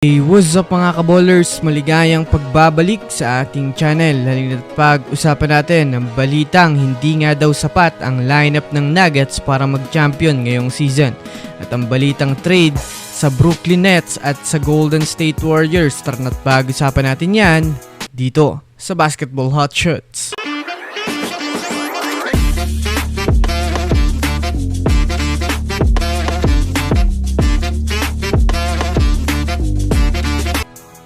Hey, what's up mga kaballers? Maligayang pagbabalik sa aking channel. Halina't pag-usapan natin ang balitang hindi nga daw sapat ang lineup ng Nuggets para mag-champion ngayong season. At ang balitang trade sa Brooklyn Nets at sa Golden State Warriors. Tara na't pag-usapan natin yan dito sa Basketball Hot Shots.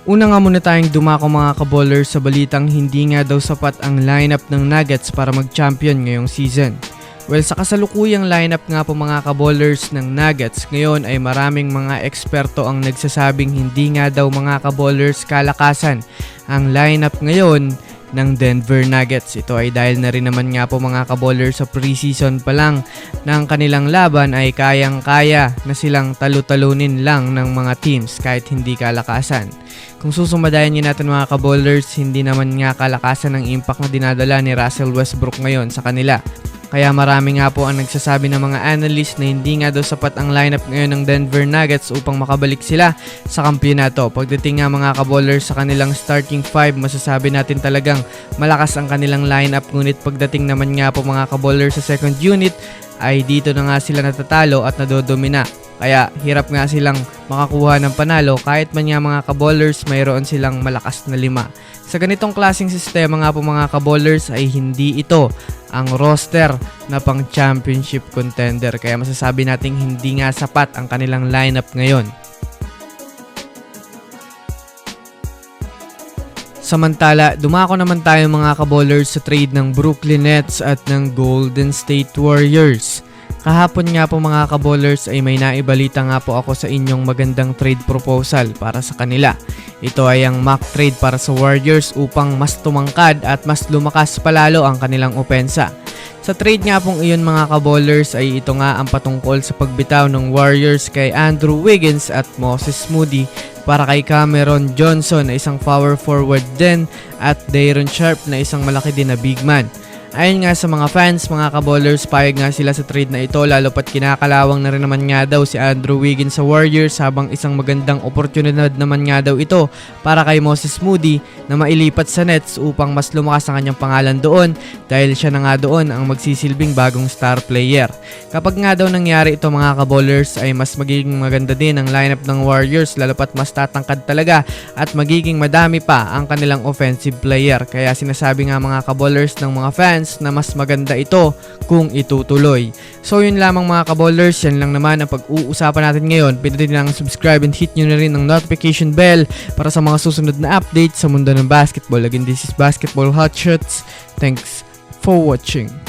Una nga muna tayong dumako mga kaballers sa balitang hindi nga daw sapat ang lineup ng Nuggets para mag-champion ngayong season. Well, sa kasalukuyang lineup nga po mga kaballers ng Nuggets ngayon ay maraming mga eksperto ang nagsasabing hindi nga daw mga kaballers kalakasan ang lineup ngayon ng Denver Nuggets. Ito ay dahil na rin naman nga po mga kaballers sa preseason pa lang ng kanilang laban ay kayang-kaya na silang talu-talunin lang ng mga teams kahit hindi kalakasan. Kung susumadayan niyo natin mga kaballers, hindi naman nga kalakasan ng impact na dinadala ni Russell Westbrook ngayon sa kanila. Kaya marami nga po ang nagsasabi ng mga analyst na hindi nga daw sapat ang lineup ngayon ng Denver Nuggets upang makabalik sila sa kampiyonato. Pagdating nga mga kaballers sa kanilang starting 5, masasabi natin talagang malakas ang kanilang lineup. Ngunit pagdating naman nga po mga kaballers sa second unit, ay dito na nga sila natatalo at nadodomina. Kaya hirap nga silang makakuha ng panalo kahit man nga mga kaballers mayroon silang malakas na 5. Sa ganitong klaseng sistema nga po mga kaballers ay hindi ito ang roster na pang championship contender. Kaya masasabi nating hindi nga sapat ang kanilang lineup ngayon. Samantala, dumako naman tayo mga kaballers sa trade ng Brooklyn Nets at ng Golden State Warriors. Kahapon nga po mga kaballers ay may naibalita nga po ako sa inyong magandang trade proposal para sa kanila. Ito ay ang mock trade para sa Warriors upang mas tumangkad at mas lumakas palalo ang kanilang opensa. Sa trade nga pong iyon mga kaballers ay ito nga ang patungkol sa pagbitaw ng Warriors kay Andrew Wiggins at Moses Moody para kay Cameron Johnson na isang power forward din at Day'Ron Sharpe na isang malaki din na big man. Ayon nga sa mga fans, mga kaballers, payag nga sila sa trade na ito lalo pat kinakalawang na rin naman nga daw si Andrew Wiggins sa Warriors habang isang magandang oportunidad naman nga daw ito para kay Moses Moody na mailipat sa Nets upang mas lumakas ang kanyang pangalan doon dahil siya na nga doon ang magsisilbing bagong star player. Kapag nga daw nangyari ito mga kaballers ay mas magiging maganda din ang lineup ng Warriors lalo pat mas tatangkad talaga at magiging madami pa ang kanilang offensive player. Kaya sinasabi nga mga kaballers ng mga fans na mas maganda ito kung itutuloy. So yun lamang mga kaballers, yan lang naman ang pag-uusapan natin ngayon. Pindutin lang ang subscribe and hit nyo na rin ang notification bell para sa mga susunod na updates sa mundo ng basketball. Again, this is Basketball Hot Shots. Thanks for watching.